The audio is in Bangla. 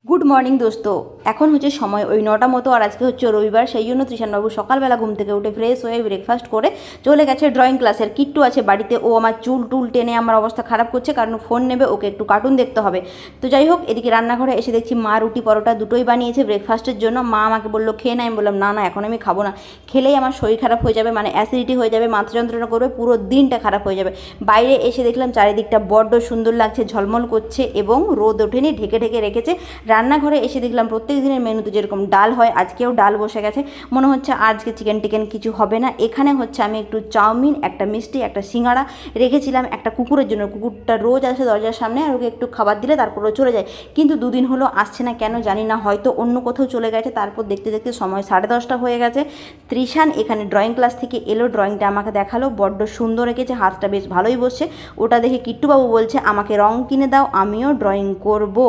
গুড মর্নিং দোস্ত। এখন হচ্ছে সময় ওই 9টা মতো, আর আজকে হচ্ছে রবিবার, সেই জন্য তৃষানবাবু সকালবেলা ঘুম থেকে উঠে ফ্রেশ হয়ে ব্রেকফাস্ট করে চলে গেছে ড্রয়িং ক্লাসের। কিট্টু আছে বাড়িতে, ও আমার চুল টুল টেনে আমার অবস্থা খারাপ করছে, কারণ ফোন নেবে, ওকে একটু কার্টুন দেখতে হবে। তো যাই হোক, এদিকে রান্নাঘরে এসে দেখছি মা রুটি পরোটা দুটোই বানিয়েছে ব্রেকফাস্টের জন্য। মা আমাকে বললো খেয়ে না, আমি বললাম না না, এখন আমি খাবো না, খেলেই আমার শরীর খারাপ হয়ে যাবে, মানে অ্যাসিডিটি হয়ে যাবে, মাথা যন্ত্রণা করবে, পুরো দিনটা খারাপ হয়ে যাবে। বাইরে এসে দেখলাম চারিদিকটা বড্ড সুন্দর লাগছে, ঝলমল করছে এবং রোদ ওঠেনি, ঢেকে ঢেকে রেখেছে। রান্নাঘরে এসে দেখলাম প্রত্যেক দিনের মেনুতে যেরকম ডাল হয়, আজকেও ডাল বসে গেছে। মনে হচ্ছে আজকে চিকেন টিকেন কিছু হবে না। এখানে হচ্ছে আমি একটু চাউমিন, একটা মিষ্টি, একটা সিঙ্গাড়া রেখেছিলাম একটা কুকুরের জন্য। কুকুরটা রোজ আসে দরজার সামনে, আর ওকে একটু খাবার দিলে তারপরে চলে যায়, কিন্তু দুদিন হলো আসছে না, কেন জানি না, হয়তো অন্য কোথাও চলে গেছে। তারপর দেখতে দেখতে সময় 10:30 হয়ে গেছে। তৃষান এখানে ড্রয়িং ক্লাস থেকে এলো, ড্রয়িংটা আমাকে দেখালো, বড্ড সুন্দর এঁকেছে, হাতটা বেশ ভালোই বসছে। ওটা দেখে কিট্টুবাবু বলছে আমাকে রং কিনে দাও, আমিও ড্রয়িং করব।